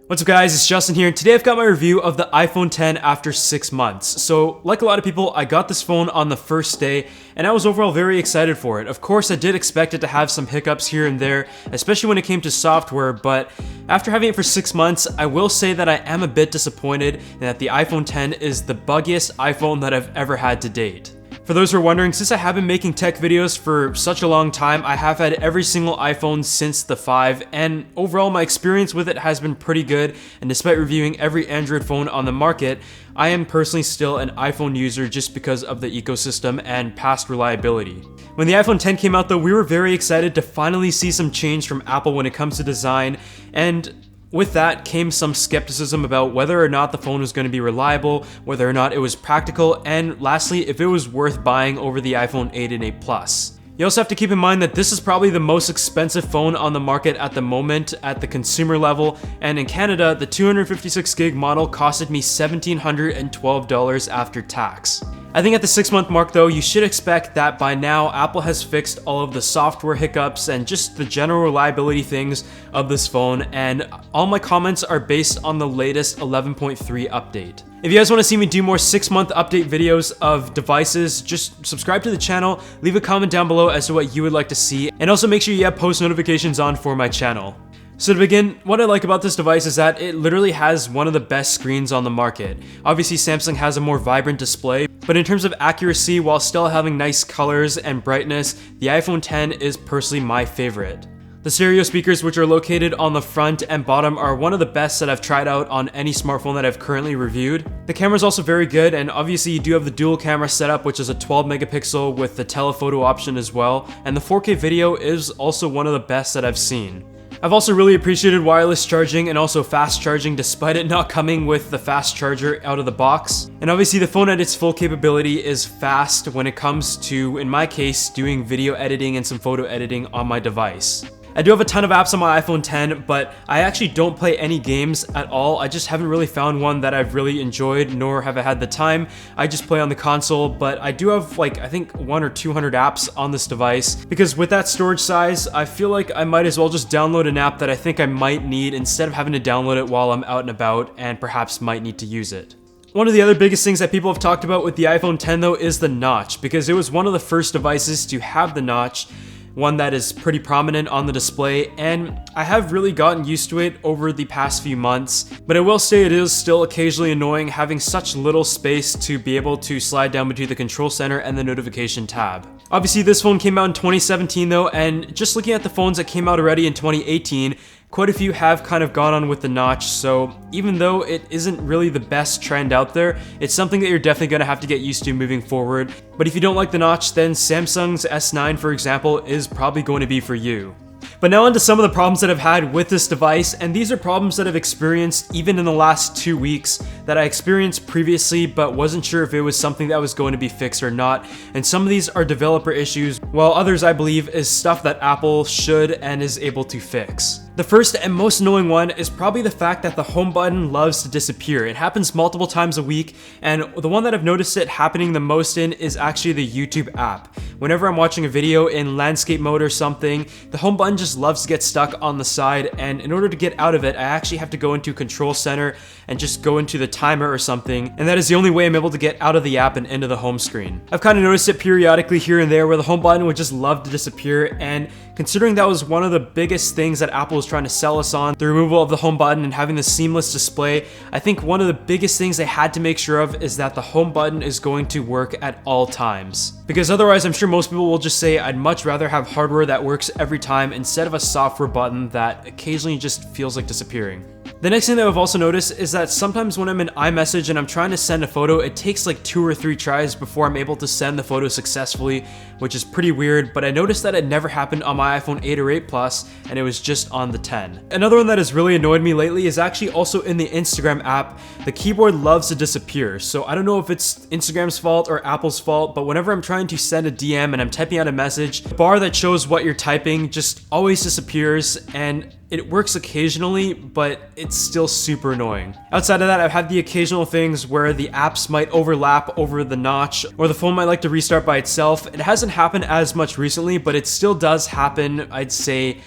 What's up guys, it's Justin here, and today I've got my review of the iPhone X after 6 months. So, like a lot of people, I got this phone on the first day, and I was overall very excited for it. Of course, I did expect it to have some hiccups here and there, especially when it came to software, but after having it for 6 months, I will say that I am a bit disappointed in that the iPhone X is the buggiest iPhone that I've ever had to date. For those who are wondering, since I have been making tech videos for such a long time, I have had every single iPhone since the 5, and overall my experience with it has been pretty good, and despite reviewing every Android phone on the market, I am personally still an iPhone user just because of the ecosystem and past reliability. When the iPhone X came out though, we were very excited to finally see some change from Apple when it comes to design, and with that came some skepticism about whether or not the phone was going to be reliable, whether or not it was practical, and lastly, if it was worth buying over the iPhone 8 and 8 Plus. You also have to keep in mind that this is probably the most expensive phone on the market at the moment at the consumer level, and in Canada, the 256 gig model costed me $1,712 after tax. I think at the 6-month mark though, you should expect that by now Apple has fixed all of the software hiccups and just the general reliability things of this phone, and all my comments are based on the latest 11.3 update. If you guys want to see me do more 6-month update videos of devices, just subscribe to the channel, leave a comment down below as to what you would like to see, and also make sure you have post notifications on for my channel. So to begin, what I like about this device is that it literally has one of the best screens on the market. Obviously Samsung has a more vibrant display, but in terms of accuracy, while still having nice colors and brightness, the iPhone X is personally my favorite. The stereo speakers, which are located on the front and bottom, are one of the best that I've tried out on any smartphone that I've currently reviewed. The camera is also very good, and obviously you do have the dual camera setup, which is a 12 megapixel with the telephoto option as well, and the 4K video is also one of the best that I've seen. I've also really appreciated wireless charging and also fast charging despite it not coming with the fast charger out of the box. And obviously the phone at its full capability is fast when it comes to, in my case, doing video editing and some photo editing on my device. I do have a ton of apps on my iPhone X, but I actually don't play any games at all. I just haven't really found one that I've really enjoyed, nor have I had the time. I just play on the console, but I do have like, I think 100 or 200 apps on this device, because with that storage size, I feel like I might as well just download an app that I think I might need instead of having to download it while I'm out and about and perhaps might need to use it. One of the other biggest things that people have talked about with the iPhone X though is the notch, because it was one of the first devices to have the notch, one that is pretty prominent on the display, and I have really gotten used to it over the past few months, but I will say it is still occasionally annoying having such little space to be able to slide down between the control center and the notification tab. Obviously this phone came out in 2017 though, and just looking at the phones that came out already in 2018, quite a few have kind of gone on with the notch, so even though it isn't really the best trend out there, it's something that you're definitely going to have to get used to moving forward. But if you don't like the notch, then Samsung's S9, for example, is probably going to be for you. But now onto some of the problems that I've had with this device, and these are problems that I've experienced even in the last 2 weeks that I experienced previously but wasn't sure if it was something that was going to be fixed or not, and some of these are developer issues, while others I believe is stuff that Apple should and is able to fix. The first and most annoying one is probably the fact that the home button loves to disappear. It happens multiple times a week, and the one that I've noticed it happening the most in is actually the YouTube app. Whenever I'm watching a video in landscape mode or something, the home button just loves to get stuck on the side, and in order to get out of it, I actually have to go into Control Center and just go into the timer or something, and that is the only way I'm able to get out of the app and into the home screen. I've kind of noticed it periodically here and there where the home button would just love to disappear, and considering that was one of the biggest things that Apple was trying to sell us on, the removal of the home button and having the seamless display, I think one of the biggest things they had to make sure of is that the home button is going to work at all times. Because otherwise, I'm sure most people will just say, I'd much rather have hardware that works every time instead of a software button that occasionally just feels like disappearing. The next thing that I've also noticed is that sometimes when I'm in iMessage and I'm trying to send a photo, it takes like 2 or 3 tries before I'm able to send the photo successfully, which is pretty weird, but I noticed that it never happened on my iPhone 8 or 8 Plus, and it was just on the 10. Another one that has really annoyed me lately is actually also in the Instagram app. The keyboard loves to disappear, so I don't know if it's Instagram's fault or Apple's fault, but whenever I'm trying to send a DM and I'm typing out a message, the bar that shows what you're typing just always disappears, and it works occasionally, but it's still super annoying. Outside of that, I've had the occasional things where the apps might overlap over the notch, or the phone might like to restart by itself. It hasn't happened as much recently, but it still does happen, I'd say,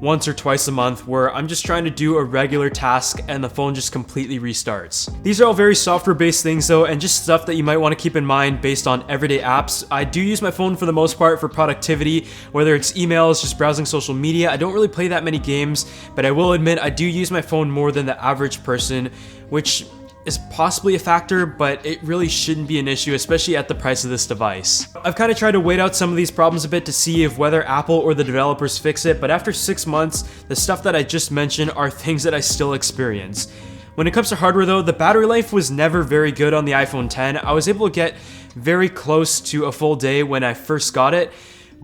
once or twice a month where I'm just trying to do a regular task and the phone just completely restarts. These are all very software-based things though, and just stuff that you might want to keep in mind based on everyday apps. I do use my phone for the most part for productivity, whether it's emails, just browsing social media. I don't really play that many games, but I will admit I do use my phone more than the average person, which is possibly a factor, but it really shouldn't be an issue, especially at the price of this device. I've kind of tried to wait out some of these problems a bit to see if whether Apple or the developers fix it, but after 6 months, the stuff that I just mentioned are things that I still experience. When it comes to hardware though, the battery life was never very good on the iPhone X. I was able to get very close to a full day when I first got it,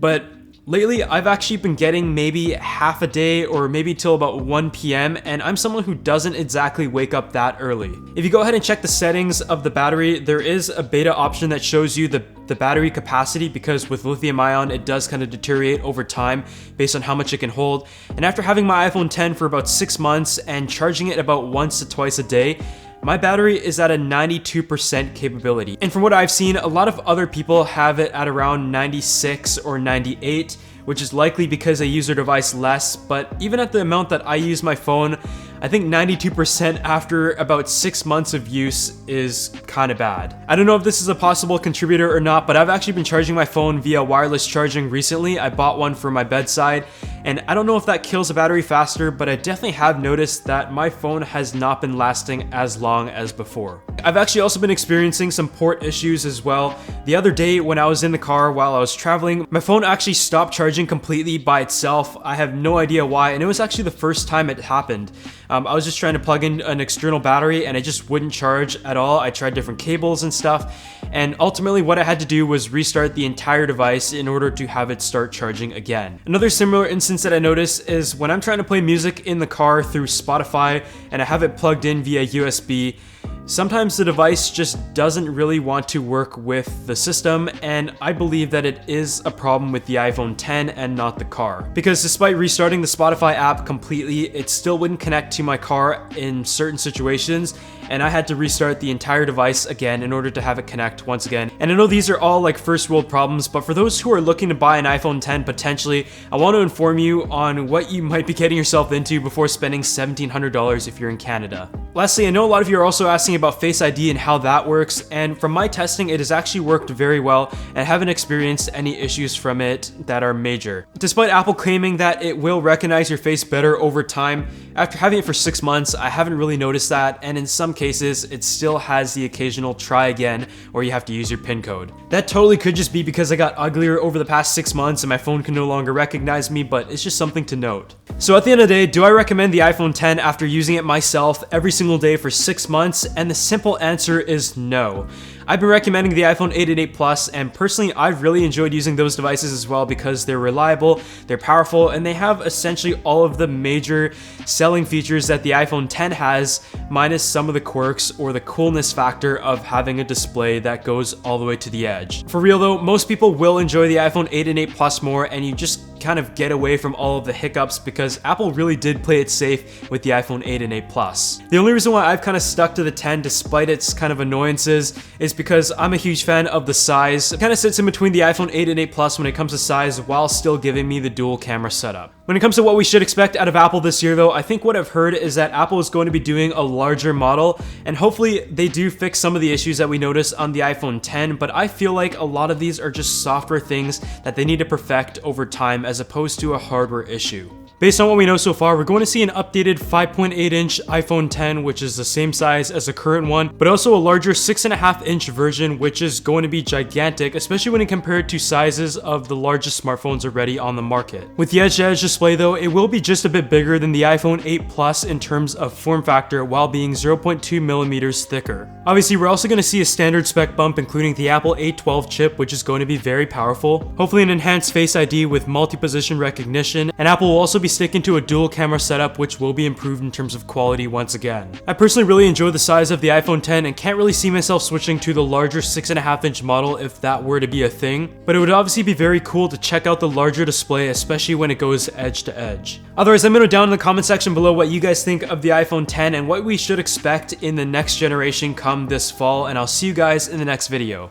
but lately, I've actually been getting maybe half a day or maybe till about 1 p.m. and I'm someone who doesn't exactly wake up that early. If you go ahead and check the settings of the battery, there is a beta option that shows you the battery capacity, because with lithium ion, it does kind of deteriorate over time based on how much it can hold. And after having my iPhone X for about 6 months and charging it about once to twice a day, my battery is at a 92% capability. And from what I've seen, a lot of other people have it at around 96 or 98, which is likely because they use their device less. But even at the amount that I use my phone, I think 92% after about 6 months of use is kind of bad. I don't know if this is a possible contributor or not, but I've actually been charging my phone via wireless charging recently. I bought one for my bedside, and I don't know if that kills the battery faster, but I definitely have noticed that my phone has not been lasting as long as before. I've actually also been experiencing some port issues as well. The other day when I was in the car while I was traveling, my phone actually stopped charging completely by itself. I have no idea why, and it was actually the first time it happened. I was just trying to plug in an external battery and it just wouldn't charge at all. I tried different cables and stuff, and ultimately what I had to do was restart the entire device in order to have it start charging again. Another similar instance that I noticed is when I'm trying to play music in the car through Spotify and I have it plugged in via USB, sometimes the device just doesn't really want to work with the system, and I believe that it is a problem with the iPhone X and not the car. Because despite restarting the Spotify app completely, it still wouldn't connect to my car in certain situations, and I had to restart the entire device again in order to have it connect once again. And I know these are all like first world problems, but for those who are looking to buy an iPhone X potentially, I want to inform you on what you might be getting yourself into before spending $1,700 if you're in Canada. Lastly, I know a lot of you are also asking about Face ID and how that works, and from my testing, it has actually worked very well, and I haven't experienced any issues from it that are major. Despite Apple claiming that it will recognize your face better over time, after having it for 6 months, I haven't really noticed that, and in some cases, it still has the occasional try again where you have to use your PIN code. That totally could just be because I got uglier over the past 6 months and my phone can no longer recognize me, but it's just something to note. So at the end of the day, do I recommend the iPhone X after using it myself every single day for 6 months? And the simple answer is no. I've been recommending the iPhone 8 and 8 Plus, and personally I've really enjoyed using those devices as well because they're reliable, they're powerful, and they have essentially all of the major selling features that the iPhone X has, minus some of the quirks or the coolness factor of having a display that goes all the way to the edge. For real though, most people will enjoy the iPhone 8 and 8 Plus more, and you just kind of get away from all of the hiccups because Apple really did play it safe with the iPhone 8 and 8 Plus. The only reason why I've kind of stuck to the 10 despite its kind of annoyances is because I'm a huge fan of the size. It kind of sits in between the iPhone 8 and 8 Plus when it comes to size while still giving me the dual camera setup. When it comes to what we should expect out of Apple this year though, I think what I've heard is that Apple is going to be doing a larger model, and hopefully they do fix some of the issues that we noticed on the iPhone X, but I feel like a lot of these are just software things that they need to perfect over time as opposed to a hardware issue. Based on what we know so far, we're going to see an updated 5.8-inch iPhone X, which is the same size as the current one, but also a larger 6.5-inch version, which is going to be gigantic, especially when compared to sizes of the largest smartphones already on the market. With the edge-to-edge display though, it will be just a bit bigger than the iPhone 8 Plus in terms of form factor while being 0.2 millimeters thicker. Obviously, we're also going to see a standard spec bump including the Apple A12 chip, which is going to be very powerful, hopefully an enhanced Face ID with multi-position recognition, and Apple will also be sticking to a dual camera setup, which will be improved in terms of quality once again. I personally really enjoy the size of the iPhone X and can't really see myself switching to the larger 6.5-inch model if that were to be a thing, but it would obviously be very cool to check out the larger display, especially when it goes edge to edge. Otherwise, let me know down in the comment section below what you guys think of the iPhone X and what we should expect in the next generation come this fall, and I'll see you guys in the next video.